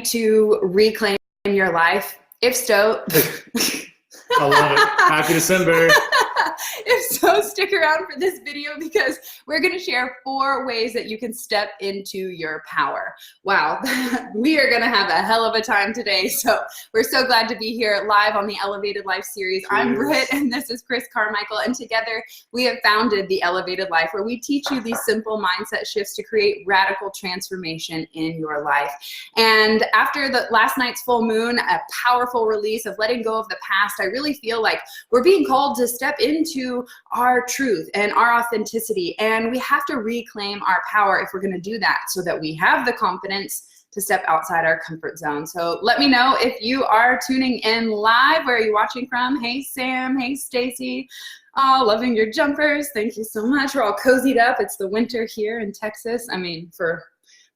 to reclaim your life? If so, I love it. Happy December. If so, stick around for this video because we're going to share 4 ways that you can step into your power. Wow, we are going to have a hell of a time today. So we're so glad to be here live on the Elevated Life series. Cheers. I'm Brit and this is Chris Carmichael, and together we have founded the Elevated Life, where we teach you these simple mindset shifts to create radical transformation in your life. And after the last night's full moon, a powerful release of letting go of the past, I really feel like we're being called to step into our truth and our authenticity, and we have to reclaim our power if we're going to do that, so that we have the confidence to step outside our comfort zone. So let me know if you are tuning in live. Where are you watching from? Hey Sam, hey Stacy. Oh, loving your jumpers. Thank you so much. We're all cozied up. It's the winter here in Texas. I mean, for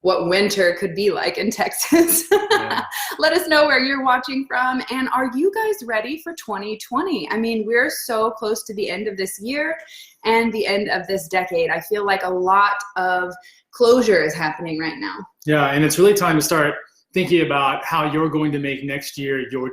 what winter could be like in Texas. Yeah. Let us know where you're watching from, and are you guys ready for 2020? I mean, we're so close to the end of this year and the end of this decade. I feel like a lot of closure is happening right now. Yeah, and it's really time to start thinking about how you're going to make next year your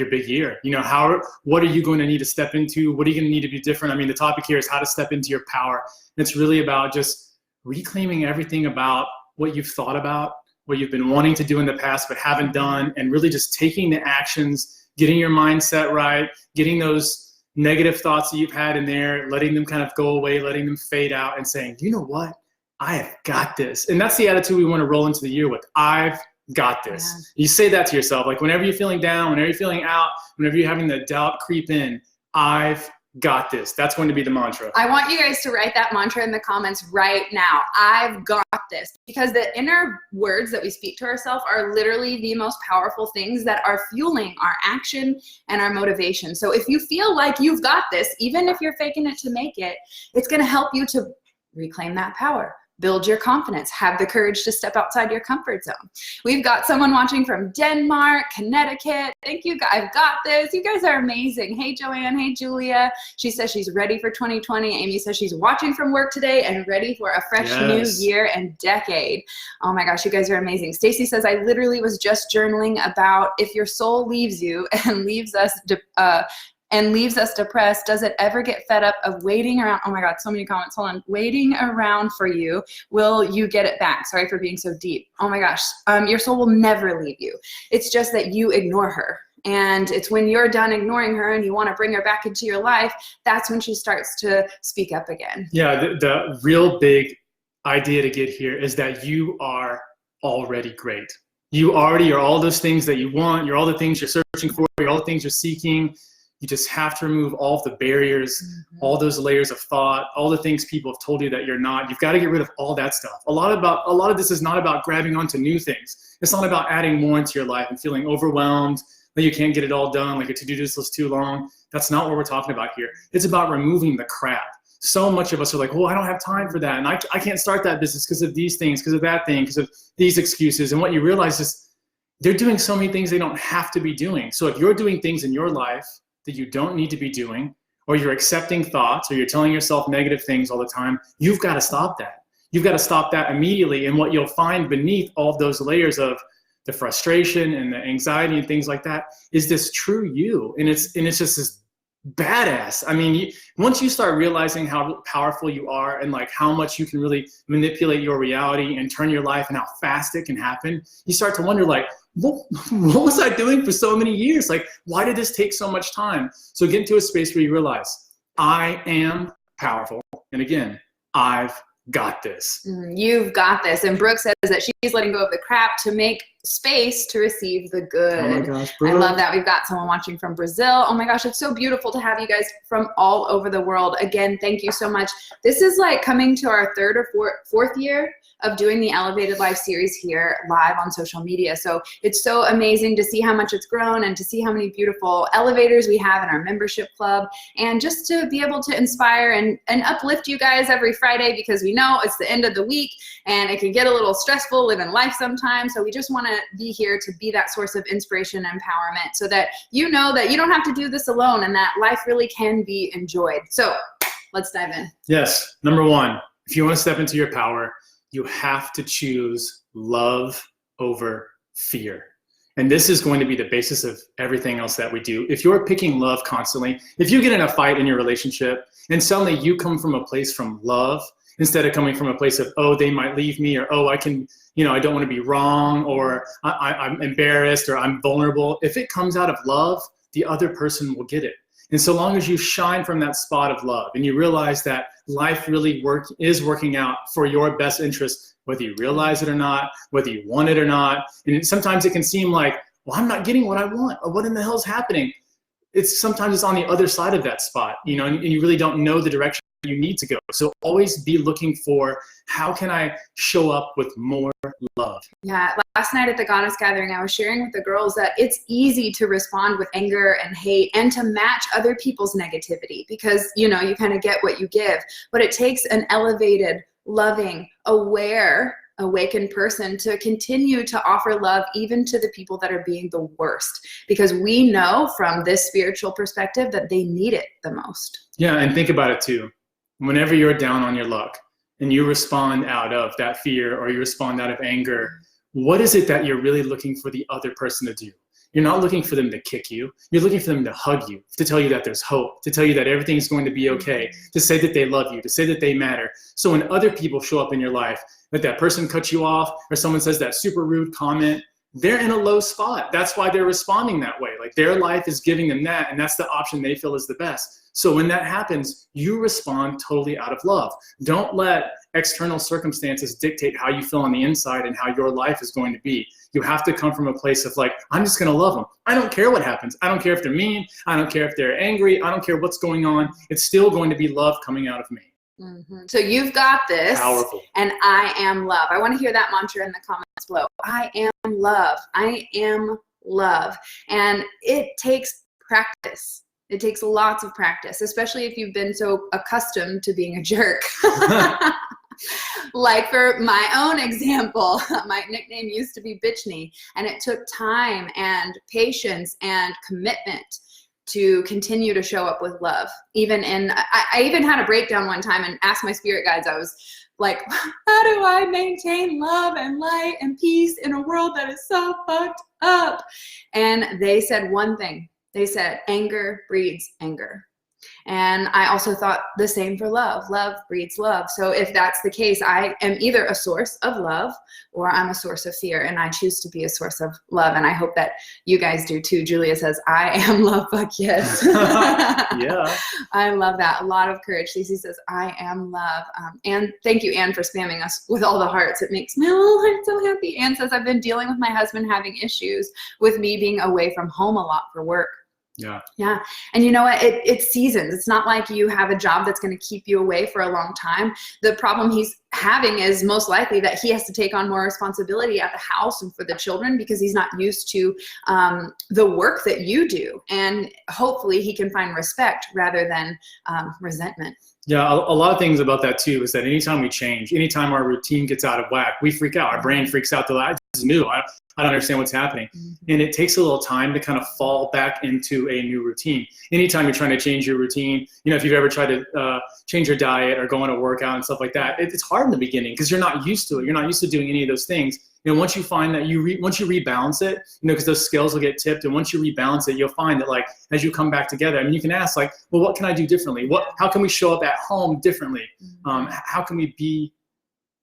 big year. You know, what are you going to need to step into? What are you going to need to be different? I mean, the topic here is how to step into your power. And it's really about just reclaiming everything about what you've thought about, what you've been wanting to do in the past but haven't done, and really just taking the actions, getting your mindset right, getting those negative thoughts that you've had in there, letting them kind of go away, letting them fade out, and saying, you know what, I have got this. And that's the attitude we want to roll into the year with. I've got this. Yeah. You say that to yourself, like whenever you're feeling down, whenever you're feeling out, whenever you're having the doubt creep in, I've got this. That's going to be the mantra. I want you guys to write that mantra in the comments right now. I've got this. Because the inner words that we speak to ourselves are literally the most powerful things that are fueling our action and our motivation. So if you feel like you've got this, even if you're faking it to make it, it's going to help you to reclaim that power. Build your confidence. Have the courage to step outside your comfort zone. We've got someone watching from Denmark, Connecticut. Thank you guys. I've got this. You guys are amazing. Hey, Joanne. Hey, Julia. She says she's ready for 2020. Amy says she's watching from work today and ready for a fresh new year and decade. Oh my gosh, you guys are amazing. Stacy says, I literally was just journaling about if your soul leaves you and leaves us depressed, does it ever get fed up of waiting around? Oh my God, so many comments. Hold on. Waiting around for you. Will you get it back? Sorry for being so deep. Oh my gosh. Your soul will never leave you. It's just that you ignore her. And it's when you're done ignoring her and you want to bring her back into your life, that's when she starts to speak up again. Yeah, the real big idea to get here is that you are already great. You already are all those things that you want. You're all the things you're searching for. You're all the things you're seeking. You just have to remove all of the barriers, all those layers of thought, all the things people have told you that you're not. You've got to get rid of all that stuff. A lot of this is not about grabbing onto new things. It's not about adding more into your life and feeling overwhelmed, that you can't get it all done, like a to-do list is too long. That's not what we're talking about here. It's about removing the crap. So much of us are like, oh, I don't have time for that. And I can't start that business because of these things, because of that thing, because of these excuses. And what you realize is they're doing so many things they don't have to be doing. So if you're doing things in your life that you don't need to be doing, or you're accepting thoughts, or you're telling yourself negative things all the time, you've got to stop that. You've got to stop that immediately. And what you'll find beneath all of those layers of the frustration and the anxiety and things like that is this true you. And it's just this badass. I mean, once you start realizing how powerful you are and like how much you can really manipulate your reality and turn your life and how fast it can happen, you start to wonder like, what was I doing for so many years? Like, why did this take so much time? So get into a space where you realize, I am powerful. And again, I've got this. You've got this. And Brooke says that she's letting go of the crap to make space to receive the good. Oh my gosh, Brooke. I love that. We've got someone watching from Brazil. Oh my gosh, it's so beautiful to have you guys from all over the world. Again, thank you so much. This is like coming to our third or fourth year of doing the Elevated Life series here live on social media. So it's so amazing to see how much it's grown and to see how many beautiful elevators we have in our membership club, and just to be able to inspire and uplift you guys every Friday, because we know it's the end of the week and it can get a little stressful living life sometimes. So we just want to be here to be that source of inspiration and empowerment, so that you know that you don't have to do this alone and that life really can be enjoyed. So let's dive in. Yes. Number one, if you want to step into your power, you have to choose love over fear. And this is going to be the basis of everything else that we do. If you're picking love constantly, if you get in a fight in your relationship and suddenly you come from a place from love instead of coming from a place of, oh, they might leave me, or, oh, I can, I don't want to be wrong, or I'm embarrassed, or I'm vulnerable. If it comes out of love, the other person will get it. And so long as you shine from that spot of love and you realize that life really is working out for your best interest, whether you realize it or not, whether you want it or not. And sometimes it can seem like, well, I'm not getting what I want, or what in the hell is happening? Sometimes it's on the other side of that spot, and you really don't know the direction you need to go. So always be looking for, how can I show up with more love? Yeah, last night at the Goddess Gathering, I was sharing with the girls that it's easy to respond with anger and hate and to match other people's negativity, because, you kind of get what you give. But it takes an elevated, loving, aware, awakened person to continue to offer love even to the people that are being the worst, because we know from this spiritual perspective that they need it the most. Yeah, and think about it too. Whenever you're down on your luck and you respond out of that fear, or you respond out of anger, what is it that you're really looking for the other person to do? You're not looking for them to kick you. You're looking for them to hug you, to tell you that there's hope, to tell you that everything's going to be okay, to say that they love you, to say that they matter. So when other people show up in your life, that person cuts you off, or someone says that super rude comment, they're in a low spot. That's why they're responding that way. Like, their life is giving them that, and that's the option they feel is the best. So when that happens, you respond totally out of love. Don't let external circumstances dictate how you feel on the inside and how your life is going to be. You have to come from a place of like, I'm just going to love them. I don't care what happens. I don't care if they're mean. I don't care if they're angry. I don't care what's going on. It's still going to be love coming out of me. Mm-hmm. So you've got this. Powerful. And I am love. I want to hear that mantra in the comments below. I am love. I am love. And it takes practice. It takes lots of practice, especially if you've been so accustomed to being a jerk. Like for my own example, my nickname used to be Bitch Knee, and it took time and patience and commitment to continue to show up with love. I even had a breakdown one time and asked my spirit guides, I was like, how do I maintain love and light and peace in a world that is so fucked up? And they said one thing. They said, anger breeds anger. And I also thought the same for love. Love breeds love. So if that's the case, I am either a source of love or I'm a source of fear, and I choose to be a source of love. And I hope that you guys do too. Julia says, I am love, fuck yes. Yeah. I love that. A lot of courage. Lacey says, I am love. And thank you, Anne, for spamming us with all the hearts. It makes me so happy. Anne says, I've been dealing with my husband having issues with me being away from home a lot for work. Yeah. Yeah. And you know what? It's seasons. It's not like you have a job that's going to keep you away for a long time. The problem he's having is most likely that he has to take on more responsibility at the house and for the children because he's not used to the work that you do. And hopefully he can find respect rather than resentment. Yeah, a lot of things about that too is that anytime we change, anytime our routine gets out of whack, we freak out. Our brain freaks out. This is new. I don't understand what's happening. Mm-hmm. And it takes a little time to kind of fall back into a new routine. Anytime you're trying to change your routine, if you've ever tried to change your diet or go on a workout and stuff like that, it's hard in the beginning because you're not used to it. You're not used to doing any of those things. Once you find that once you rebalance it, because those scales will get tipped, and once you rebalance it, you'll find that like as you come back together, you can ask like, well, what can I do differently? How can we show up at home differently? How can we be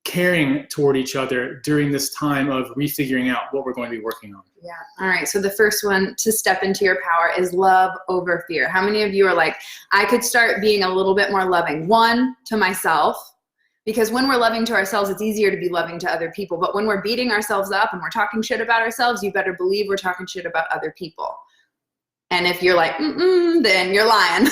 caring toward each other during this time of refiguring out what we're going to be working on? Yeah. All right. So the first one to step into your power is love over fear. How many of you are like, I could start being a little bit more loving? One, to myself. Because when we're loving to ourselves, it's easier to be loving to other people. But when we're beating ourselves up and we're talking shit about ourselves, you better believe we're talking shit about other people. And if you're like, then you're lying.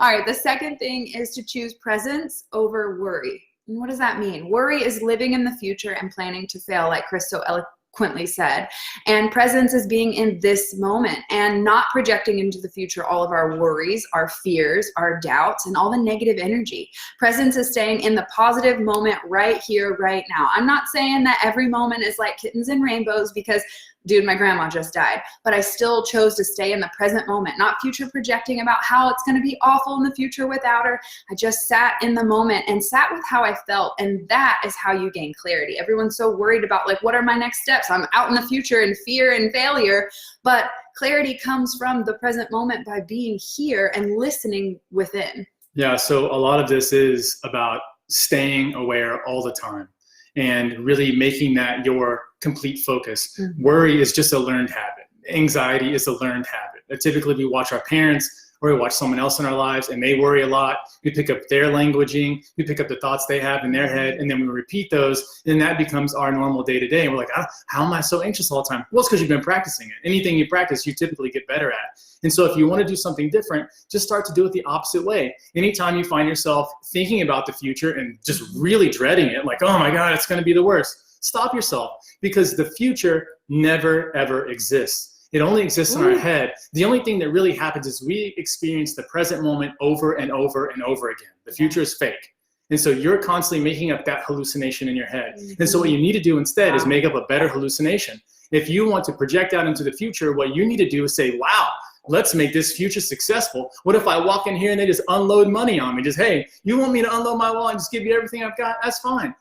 All right, the second thing is to choose presence over worry. And what does that mean? Worry is living in the future and planning to fail, like Chris so eloquently said. And presence is being in this moment and not projecting into the future all of our worries, our fears, our doubts, and all the negative energy. Presence is staying in the positive moment right here, right now. I'm not saying that every moment is like kittens and rainbows because, dude, my grandma just died, but I still chose to stay in the present moment, not future projecting about how it's going to be awful in the future without her. I just sat in the moment and sat with how I felt, and that is how you gain clarity. Everyone's so worried about like, what are my next steps? steps. I'm out in the future in fear and failure. But clarity comes from the present moment by being here and listening within. Yeah, so a lot of this is about staying aware all the time and really making that your complete focus. Mm-hmm. Worry is just a learned habit. Anxiety is a learned habit. Typically, we watch our parents or we watch someone else in our lives and they worry a lot. We pick up their languaging, we pick up the thoughts they have in their head, and then we repeat those, and that becomes our normal day-to-day. And we're like, how am I so anxious all the time? Well, it's because you've been practicing it. Anything you practice, you typically get better at. And so if you want to do something different, just start to do it the opposite way. Anytime you find yourself thinking about the future and just really dreading it, like, oh my God, it's going to be the worst, stop yourself, because the future never, ever exists. It only exists in our head. The only thing that really happens is we experience the present moment over and over and over again. The future is fake. And so you're constantly making up that hallucination in your head. And so what you need to do instead is make up a better hallucination. If you want to project out into the future, what you need to do is say, wow, let's make this future successful. What if I walk in here and they just unload money on me? Just, hey, you want me to unload my wallet and just give you everything I've got? That's fine.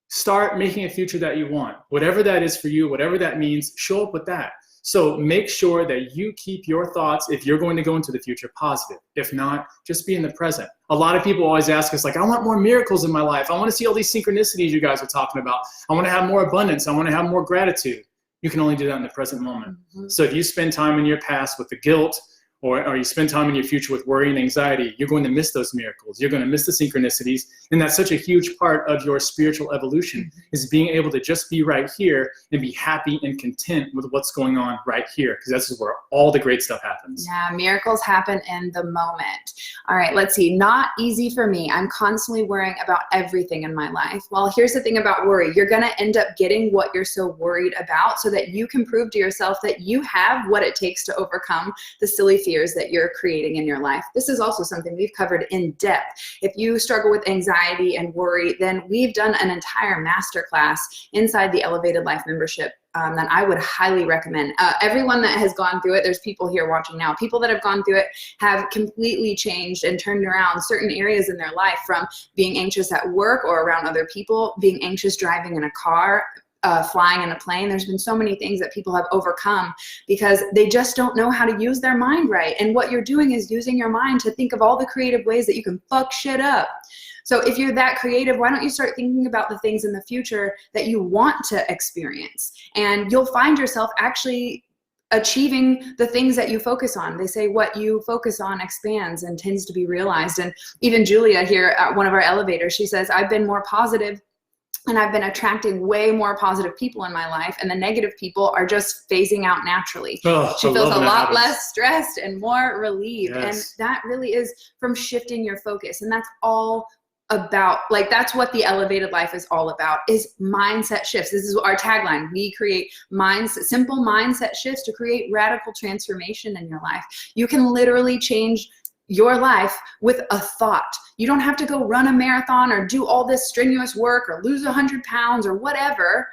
Start making a future that you want. Whatever that is for you, whatever that means, show up with that. So make sure that you keep your thoughts, if you're going to go into the future, positive. If not, just be in the present. A lot of people always ask us, like, I want more miracles in my life. I want to see all these synchronicities you guys are talking about. I want to have more abundance. I want to have more gratitude. You can only do that in the present moment. Mm-hmm. So if you spend time in your past with the guilt, or you spend time in your future with worry and anxiety, you're going to miss those miracles. You're going to miss the synchronicities. And that's such a huge part of your spiritual evolution, is being able to just be right here and be happy and content with what's going on right here, because that's where all the great stuff happens. Yeah, miracles happen in the moment. All right, let's see. Not easy for me. I'm constantly worrying about everything in my life. Well, here's the thing about worry. You're going to end up getting what you're so worried about so that you can prove to yourself that you have what it takes to overcome the silly fears that you're creating in your life. This is also something we've covered in depth. If you struggle with anxiety and worry, then we've done an entire masterclass inside the Elevated Life membership that I would highly recommend. Everyone that has gone through it, there's people here watching now, people that have gone through it have completely changed and turned around certain areas in their life, from being anxious at work or around other people, being anxious driving in a car, flying in a plane. There's been so many things that people have overcome because they just don't know how to use their mind right. And what you're doing is using your mind to think of all the creative ways that you can fuck shit up. So if you're that creative, why don't you start thinking about the things in the future that you want to experience? And you'll find yourself actually achieving the things that you focus on. They say what you focus on expands and tends to be realized. And even Julia here at one of our elevators, she says, I've been more positive and I've been attracting way more positive people in my life, and the negative people are just phasing out naturally. She feels a lot less stressed and more relieved. Yes. And that really is from shifting your focus. And that's all about, like, that's what the Elevated Life is all about, is mindset shifts. This is our tagline. We create simple mindset shifts to create radical transformation in your life. You can literally change your life with a thought. You don't have to go run a marathon or do all this strenuous work or lose 100 pounds or whatever.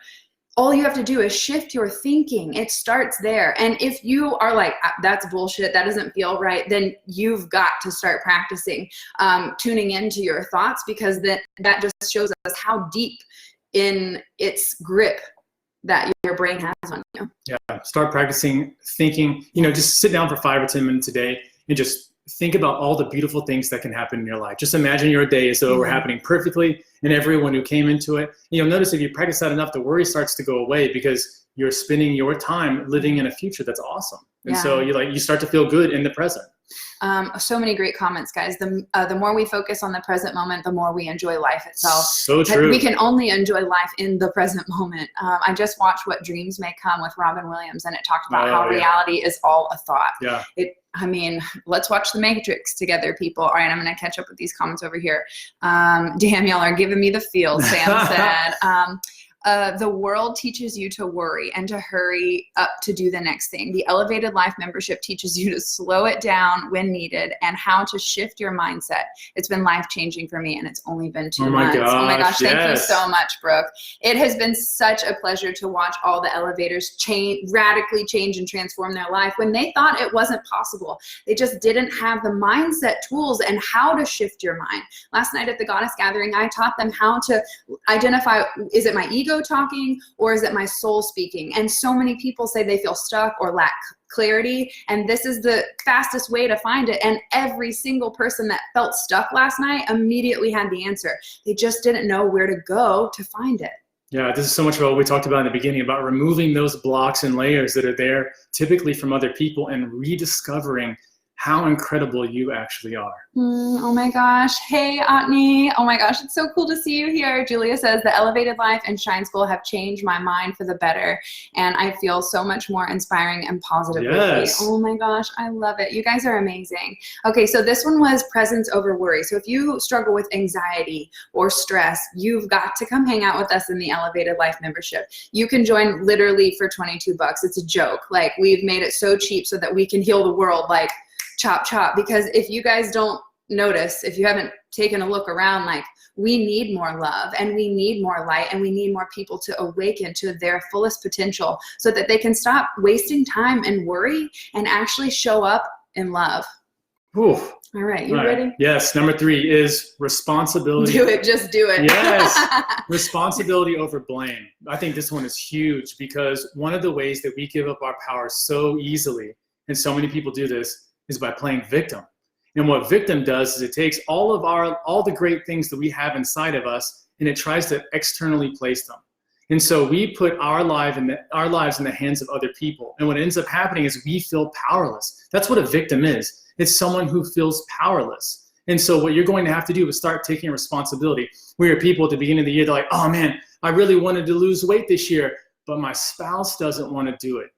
All you have to do is shift your thinking. It starts there. And if you are like, that's bullshit, that doesn't feel right, then you've got to start practicing tuning into your thoughts, because that just shows us how deep in its grip that your brain has on you. Yeah, start practicing thinking. Just sit down for 5 or 10 minutes a day and just think about all the beautiful things that can happen in your life. Just imagine your day as though it were happening perfectly, and everyone who came into it. You'll notice if you practice that enough, the worry starts to go away, because you're spending your time living in a future that's awesome. And so you start to feel good in the present. So many great comments, guys. The more we focus on the present moment, the more we enjoy life itself. So true. We can only enjoy life in the present moment. I just watched What Dreams May Come with Robin Williams, and it talked about how reality is all a thought. Yeah. Let's watch The Matrix together, people. All right, I'm going to catch up with these comments over here. Damn, y'all are giving me the feels, Sam said. The world teaches you to worry and to hurry up to do the next thing. The Elevated Life membership teaches you to slow it down when needed and how to shift your mindset. It's been life-changing for me, and it's only been 2 months. Oh my gosh, thank you so much, Brooke. It has been such a pleasure to watch all the elevators radically change and transform their life when they thought it wasn't possible. They just didn't have the mindset tools and how to shift your mind. Last night at the Goddess Gathering, I taught them how to identify, is it my ego ego talking, or is it my soul speaking? And so many people say they feel stuck or lack clarity, and this is the fastest way to find it. And every single person that felt stuck last night immediately had the answer. They just didn't know where to go to find it. Yeah, this is so much about what we talked about in the beginning, about removing those blocks and layers that are there typically from other people and rediscovering how incredible you actually are. Oh my gosh. Hey, Otney. Oh my gosh, it's so cool to see you here. Julia says, the Elevated Life and Shine School have changed my mind for the better, and I feel so much more inspiring and positive lately. Oh my gosh, I love it. You guys are amazing. Okay, so this one was presence over worry. So if you struggle with anxiety or stress, you've got to come hang out with us in the Elevated Life membership. You can join literally for $22. It's a joke. Like, we've made it so cheap so that we can heal the world. Like, chop chop. Because if you guys don't notice, if you haven't taken a look around, like, we need more love, and we need more light, and we need more people to awaken to their fullest potential so that they can stop wasting time and worry and actually show up in love. Ooh. All right, you ready? Yes, number 3 is responsibility. Do it, just do it. Yes, responsibility over blame. I think this one is huge, because one of the ways that we give up our power so easily, and so many people do this, is by playing victim. And what victim does is it takes all the great things that we have inside of us, and it tries to externally place them. And so we put our lives in the hands of other people. And what ends up happening is we feel powerless. That's what a victim is. It's someone who feels powerless. And so what you're going to have to do is start taking responsibility. We hear people at the beginning of the year, they're like, oh man, I really wanted to lose weight this year, but my spouse doesn't want to do it.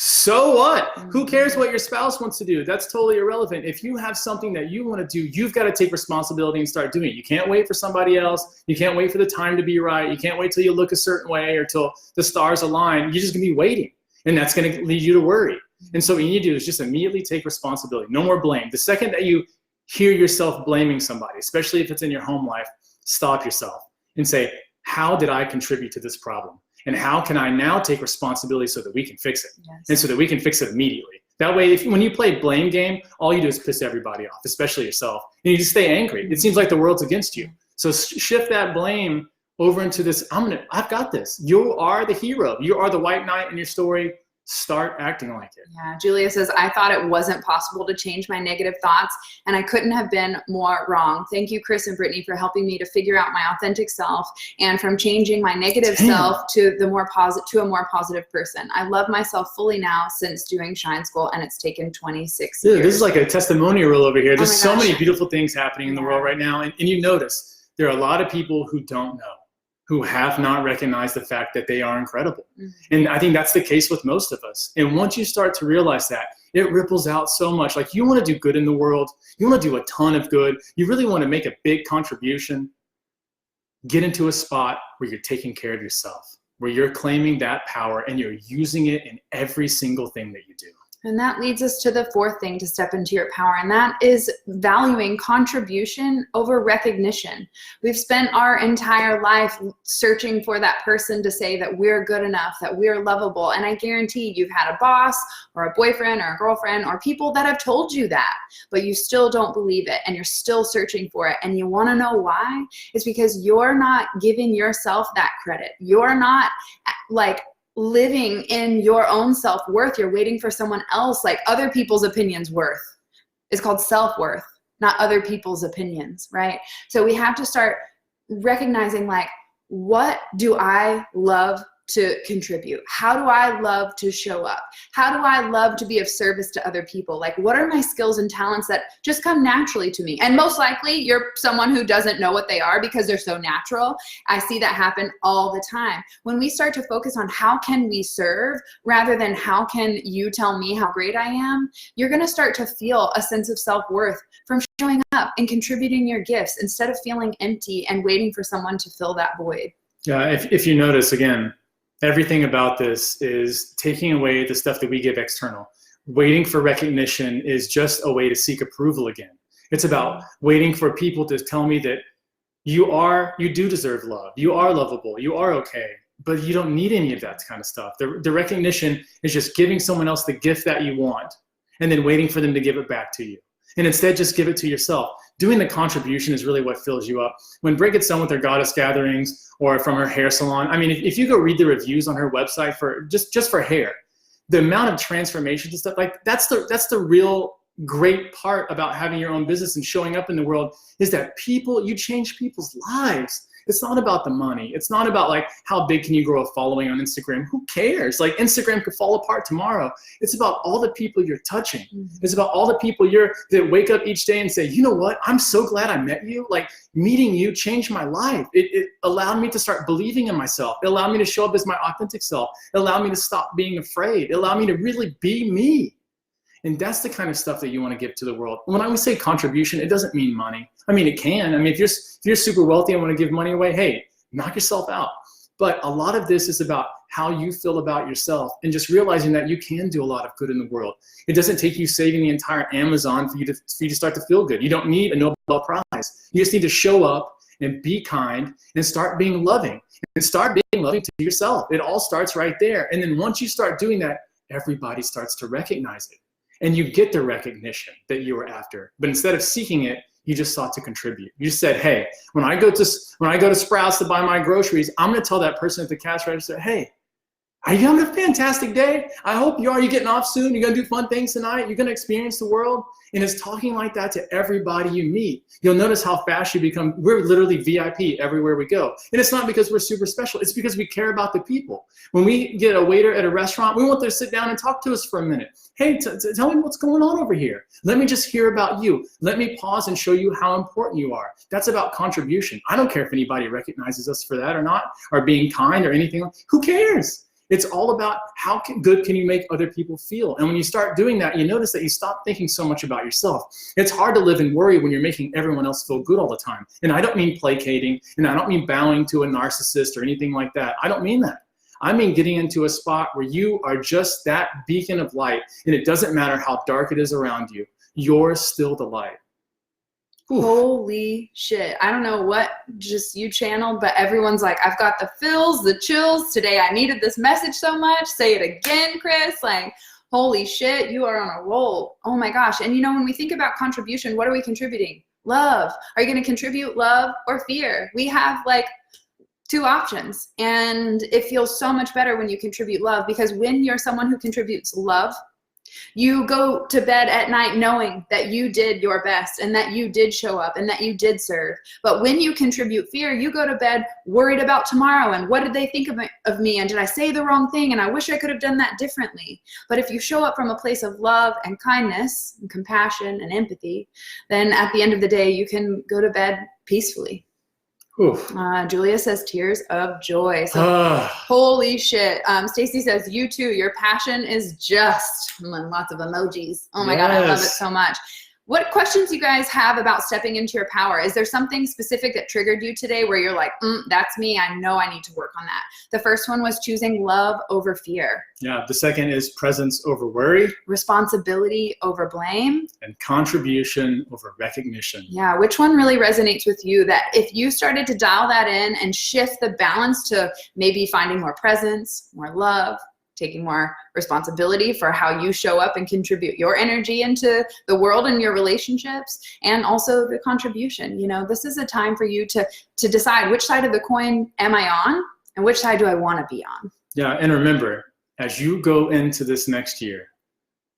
So what? Who cares what your spouse wants to do? That's totally irrelevant. If you have something that you want to do, you've got to take responsibility and start doing it. You can't wait for somebody else. You can't wait for the time to be right. You can't wait till you look a certain way or till the stars align. You're just going to be waiting, and that's going to lead you to worry. And so what you need to do is just immediately take responsibility. No more blame. The second that you hear yourself blaming somebody, especially if it's in your home life, stop yourself and say, how did I contribute to this problem? And how can I now take responsibility so that we can fix it? Yes. And so that we can fix it immediately. That way, when you play blame game, all you do is piss everybody off, especially yourself. And you just stay angry. It seems like the world's against you. So shift that blame over into this, I've got this. You are the hero. You are the white knight in your story. Start acting like it. Yeah, Julia says, I thought it wasn't possible to change my negative thoughts, and I couldn't have been more wrong. Thank you, Chris and Brittany, for helping me to figure out my authentic self, and from changing my negative self to a more positive person. I love myself fully now since doing Shine School, and it's taken 26 years. This is like a testimonial over here. There's so many beautiful things happening in the world right now, and you notice there are a lot of people who don't know, who have not recognized the fact that they are incredible. Mm-hmm. And I think that's the case with most of us. And once you start to realize that, it ripples out so much. Like, you want to do good in the world. You want to do a ton of good. You really want to make a big contribution. Get into a spot where you're taking care of yourself, where you're claiming that power and you're using it in every single thing that you do. And that leads us to the fourth thing to step into your power, and that is valuing contribution over recognition. We've spent our entire life searching for that person to say that we're good enough, that we're lovable, and I guarantee you've had a boss or a boyfriend or a girlfriend or people that have told you that, but you still don't believe it, and you're still searching for it. And you want to know why? It's because you're not giving yourself that credit. You're not like living in your own self-worth. You're waiting for someone else, like other people's opinions worth. It's called self-worth, not other people's opinions, right? So we have to start recognizing, like, what do I love to contribute? How do I love to show up? How do I love to be of service to other people? Like, what are my skills and talents that just come naturally to me? And most likely you're someone who doesn't know what they are because they're so natural. I see that happen all the time. When we start to focus on how can we serve rather than how can you tell me how great I am, you're going to start to feel a sense of self-worth from showing up and contributing your gifts instead of feeling empty and waiting for someone to fill that void. Yeah, if you notice, again, everything about this is taking away the stuff that we give external. Waiting for recognition is just a way to seek approval again. It's about waiting for people to tell me that you do deserve love. You are lovable. You are okay. But you don't need any of that kind of stuff. The recognition is just giving someone else the gift that you want and then waiting for them to give it back to you. and instead just give it to yourself. Doing the contribution is really what fills you up. When Brit gets done with her goddess gatherings or from her hair salon, I mean, if you go read the reviews on her website for just for hair, the amount of transformation and stuff, like that's the real great part about having your own business and showing up in the world, is that you change people's lives. It's not about the money. It's not about like how big can you grow a following on Instagram. Who cares? Like Instagram could fall apart tomorrow. It's about all the people you're touching. It's about all the people that wake up each day and say, you know what? I'm so glad I met you. Like meeting you changed my life. It allowed me to start believing in myself. It allowed me to show up as my authentic self. It allowed me to stop being afraid. It allowed me to really be me. And that's the kind of stuff that you want to give to the world. When I would say contribution, it doesn't mean money. I mean, it can. I mean, if you're super wealthy and want to give money away, hey, knock yourself out. But a lot of this is about how you feel about yourself and just realizing that you can do a lot of good in the world. It doesn't take you saving the entire Amazon for you to start to feel good. You don't need a Nobel Prize. You just need to show up and be kind and start being loving. And start being loving to yourself. It all starts right there. And then once you start doing that, everybody starts to recognize it. And you get the recognition that you were after. But instead of seeking it, you just sought to contribute. You just said, hey, when I go to Sprouts to buy my groceries, I'm going to tell that person at the cash register, hey, are you having a fantastic day? I hope you are. You getting off soon? You're going to do fun things tonight? You're going to experience the world? And it's talking like that to everybody you meet. You'll notice how fast you become. We're literally VIP everywhere we go. And it's not because we're super special. It's because we care about the people. When we get a waiter at a restaurant, we want them to sit down and talk to us for a minute. Hey, tell me what's going on over here. Let me just hear about you. Let me pause and show you how important you are. That's about contribution. I don't care if anybody recognizes us for that or not, or being kind or anything. Who cares? It's all about how good can you make other people feel. And when you start doing that, you notice that you stop thinking so much about yourself. It's hard to live in worry when you're making everyone else feel good all the time. And I don't mean placating, and I don't mean bowing to a narcissist or anything like that. I don't mean that. I mean getting into a spot where you are just that beacon of light, and it doesn't matter how dark it is around you. You're still the light. Oof. Holy shit. I don't know what just you channeled, but everyone's like, I've got the feels, the chills. Today I needed this message so much. Say it again, Chris. Like, holy shit, you are on a roll. Oh my gosh. And you know, when we think about contribution, what are we contributing? Love. Are you going to contribute love or fear? We have like two options, and it feels so much better when you contribute love, because when you're someone who contributes love, you go to bed at night knowing that you did your best and that you did show up and that you did serve. But when you contribute fear, you go to bed worried about tomorrow and what did they think of me, and did I say the wrong thing, and I wish I could have done that differently. But if you show up from a place of love and kindness and compassion and empathy, then at the end of the day, you can go to bed peacefully. Julia says tears of joy. So holy shit. Stacy says, you too, your passion is just, and lots of emojis. Oh my God, I love it so much. What questions you guys have about stepping into your power? Is there something specific that triggered you today where you're like, that's me, I know I need to work on that? The first one was choosing love over fear. Yeah, the second is presence over worry. Responsibility over blame. And contribution over recognition. Yeah, which one really resonates with you? That if you started to dial that in and shift the balance to maybe finding more presence, more love, taking more responsibility for how you show up and contribute your energy into the world and your relationships, and also the contribution. You know, this is a time for you to decide which side of the coin am I on and which side do I want to be on. Yeah, and remember, as you go into this next year,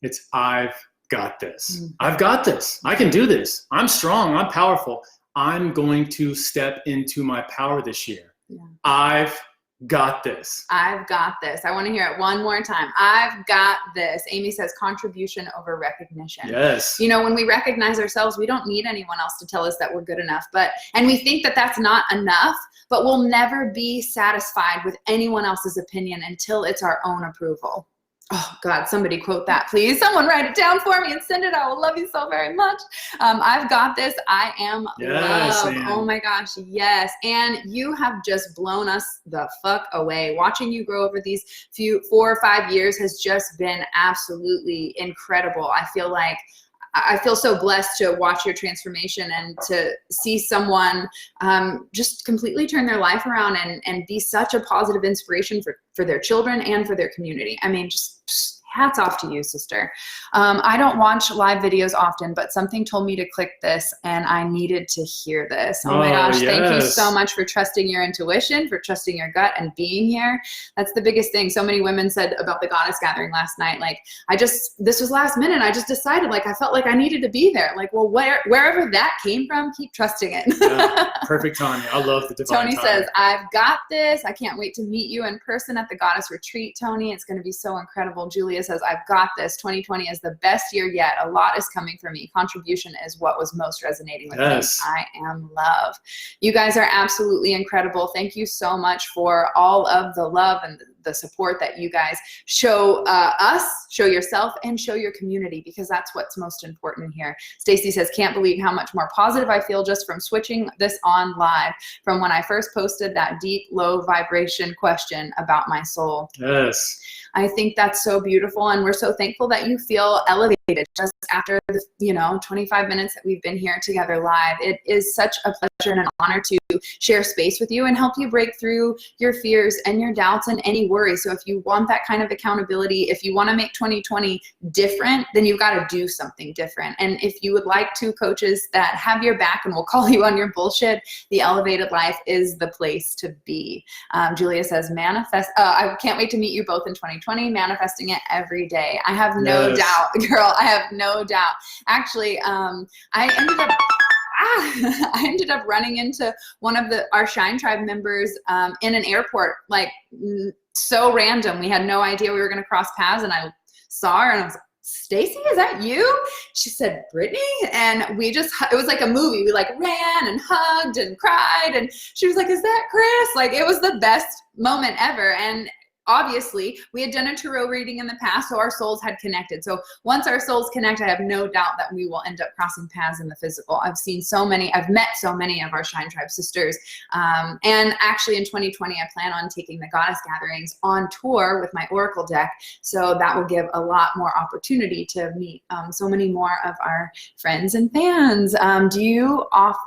it's I've got this. I've got this. I can do this. I'm strong. I'm powerful. I'm going to step into my power this year. Yeah. I've got this. I've got this. I want to hear it one more time. I've got this. Amy says contribution over recognition. Yes. You know, when we recognize ourselves, we don't need anyone else to tell us that we're good enough. And we think that that's not enough, but we'll never be satisfied with anyone else's opinion until it's our own approval. Oh God, somebody quote that, please. Someone write it down for me and send it out. I will love you so very much. I've got this. I am love. Man. Oh my gosh, yes. And you have just blown us the fuck away. Watching you grow over these 4 or 5 years has just been absolutely incredible. I feel so blessed to watch your transformation and to see someone just completely turn their life around and be such a positive inspiration for their children and for their community. I mean, just Hats off to you, sister. I don't watch live videos often, but something told me to click this and I needed to hear this. Oh my gosh, yes. Thank you so much for trusting your intuition, for trusting your gut and being here. That's the biggest thing. So many women said about the Goddess Gathering last night, like, this was last minute. I just decided, like, I felt like I needed to be there. Like, well, wherever that came from, keep trusting it. Yeah, perfect timing. I love the divine Tony timing. says, I've got this. I can't wait to meet you in person at the Goddess Retreat, Tony. It's going to be so incredible. Julia says, I've got this. 2020 is the best year yet. A lot is coming for me. Contribution is what was most resonating with me. I am love. You guys are absolutely incredible. Thank you so much for all of the love and the support that you guys show us, show yourself, and show your community, because that's what's most important here. Stacy says, can't believe how much more positive I feel just from switching this on live from when I first posted that deep, low vibration question about my soul. Yes. I think that's so beautiful, and we're so thankful that you feel elevated just after the 25 minutes that we've been here together live. It is such a pleasure and an honor to share space with you and help you break through your fears and your doubts and any worries. So if you want that kind of accountability, if you want to make 2020 different, then you've got to do something different. And if you would like two coaches that have your back and will call you on your bullshit, the Elevated Life is the place to be. Julia says, I can't wait to meet you both in 2020, manifesting it every day. I have no doubt, girl. I have no doubt. Actually, I ended up running into one of our Shine Tribe members in an airport, like so random. We had no idea we were going to cross paths, and I saw her and I was like, Stacy, is that you? She said, Brittany. And we just, it was like a movie. We like ran and hugged and cried. And she was like, is that Chris? Like, it was the best moment ever. And obviously, we had done a tarot reading in the past, so our souls had connected. So once our souls connect, I have no doubt that we will end up crossing paths in the physical. I've met so many of our Shine Tribe sisters. And actually in 2020, I plan on taking the Goddess Gatherings on tour with my Oracle deck. So that will give a lot more opportunity to meet so many more of our friends and fans. Do you offer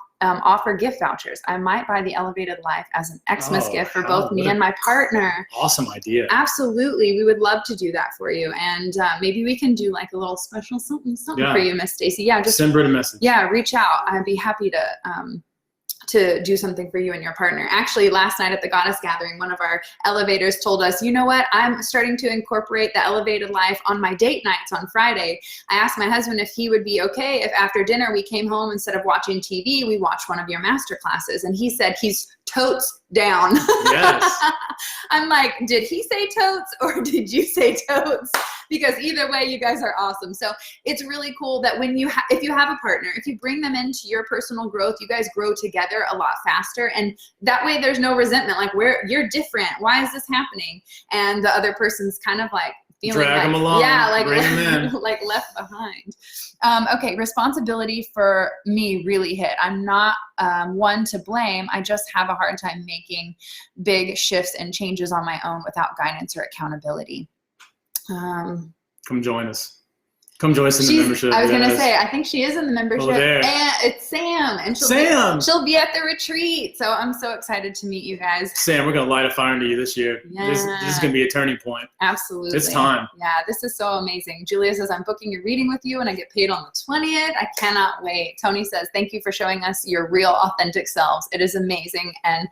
gift vouchers? I might buy the Elevated Life as an Xmas gift for both me and my partner. Awesome idea. Absolutely. We would love to do that for you. And maybe we can do like a little special something for you, Miss Stacy. Yeah, just send Britt a message. Yeah, reach out. I'd be happy to do something for you and your partner. Actually, last night at the Goddess Gathering, one of our elevators told us, you know what, I'm starting to incorporate the Elevated Life on my date nights on Friday. I asked my husband if he would be okay if after dinner we came home, instead of watching TV, we watched one of your master classes. And he said he's totes down. Yes. I'm like, did he say totes or did you say totes? Because either way, you guys are awesome. So it's really cool that when if you have a partner, if you bring them into your personal growth, you guys grow together a lot faster. And that way there's no resentment. Like, you're different. Why is this happening? And the other person's kind of like, drag them along. Yeah, like, bring them in. like left behind. Okay, responsibility for me really hit. I'm not one to blame. I just have a hard time making big shifts and changes on my own without guidance or accountability. Come join us. Come join us in the membership. I was going to say, I think she is in the membership. And it's Sam. And she'll be at the retreat. So I'm so excited to meet you guys. Sam, we're going to light a fire into you this year. Yeah. This is going to be a turning point. Absolutely. It's time. Yeah, this is so amazing. Julia says, I'm booking your reading with you and I get paid on the 20th. I cannot wait. Tony says, thank you for showing us your real authentic selves. It is amazing and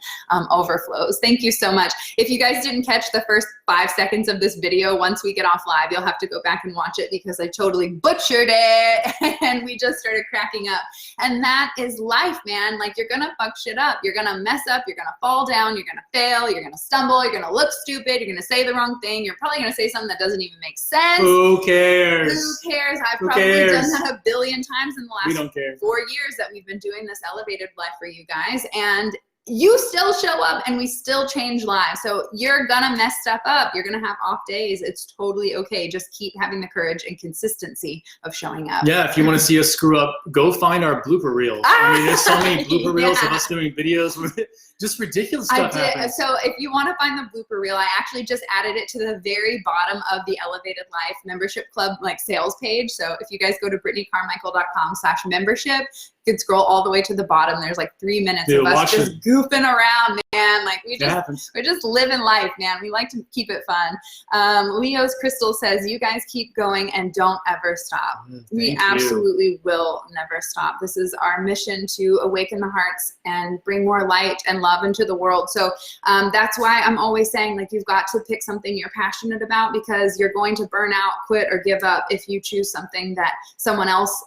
overflows. Thank you so much. If you guys didn't catch the first 5 seconds of this video, once we get off live, you'll have to go back and watch it because I totally butchered it and we just started cracking up. And that is life, man. Like, you're gonna fuck shit up, you're gonna mess up, you're gonna fall down, you're gonna fail, you're gonna stumble, you're gonna look stupid, you're gonna say the wrong thing, you're probably gonna say something that doesn't even make sense. Who cares? Who cares? I've probably done that a billion times in the last 4 years that we've been doing this Elevated Life for you guys, and you still show up and we still change lives. So you're gonna mess stuff up. You're gonna have off days. It's totally okay. Just keep having the courage and consistency of showing up. Yeah, if you want to see us screw up, go find our blooper reels. I mean, there's so many blooper reels of us doing videos with just ridiculous stuff. Happens. So if you want to find the blooper reel, I actually just added it to the very bottom of the Elevated Life Membership Club sales page. So if you guys go to BrittanyCarmichael.com/membership, You could scroll all the way to the bottom. There's like 3 minutes Dude, of us watch just it. goofing around, man. Like happens. we're just living life, man. We like to keep it fun. Leo's Crystal says, you guys keep going and don't ever stop. We absolutely will never stop. This is our mission to awaken the hearts and bring more light and love into the world. So that's why I'm always saying, like, you've got to pick something you're passionate about, because you're going to burn out, quit, or give up if you choose something that someone else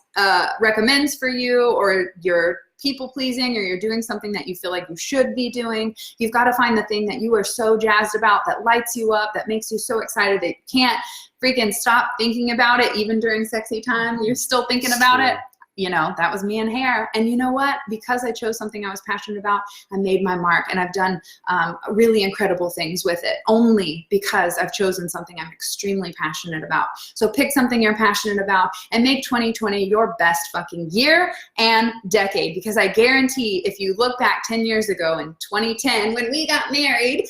recommends for you, or you're people pleasing, or you're doing something that you feel like you should be doing. You've got to find the thing that you are so jazzed about, that lights you up, that makes you so excited that you can't freaking stop thinking about it. Even during sexy time, you're still thinking about it. You know, that was me in hair. And you know what? Because I chose something I was passionate about, I made my mark, and I've done really incredible things with it, only because I've chosen something I'm extremely passionate about. So pick something you're passionate about and make 2020 your best fucking year and decade, because I guarantee if you look back 10 years ago in 2010 when we got married,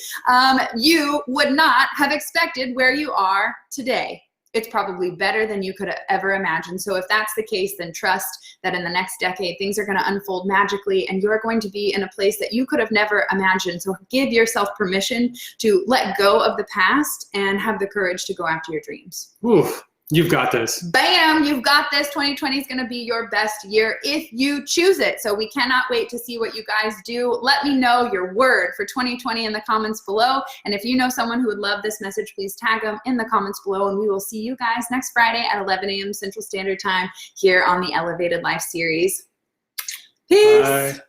you would not have expected where you are today. It's probably better than you could have ever imagined. So if that's the case, then trust that in the next decade, things are going to unfold magically, and you're going to be in a place that you could have never imagined. So give yourself permission to let go of the past and have the courage to go after your dreams. Oof. You've got this. Bam, you've got this. 2020 is going to be your best year if you choose it. So we cannot wait to see what you guys do. Let me know your word for 2020 in the comments below. And if you know someone who would love this message, please tag them in the comments below. And we will see you guys next Friday at 11 a.m. Central Standard Time here on the Elevated Life series. Peace. Bye.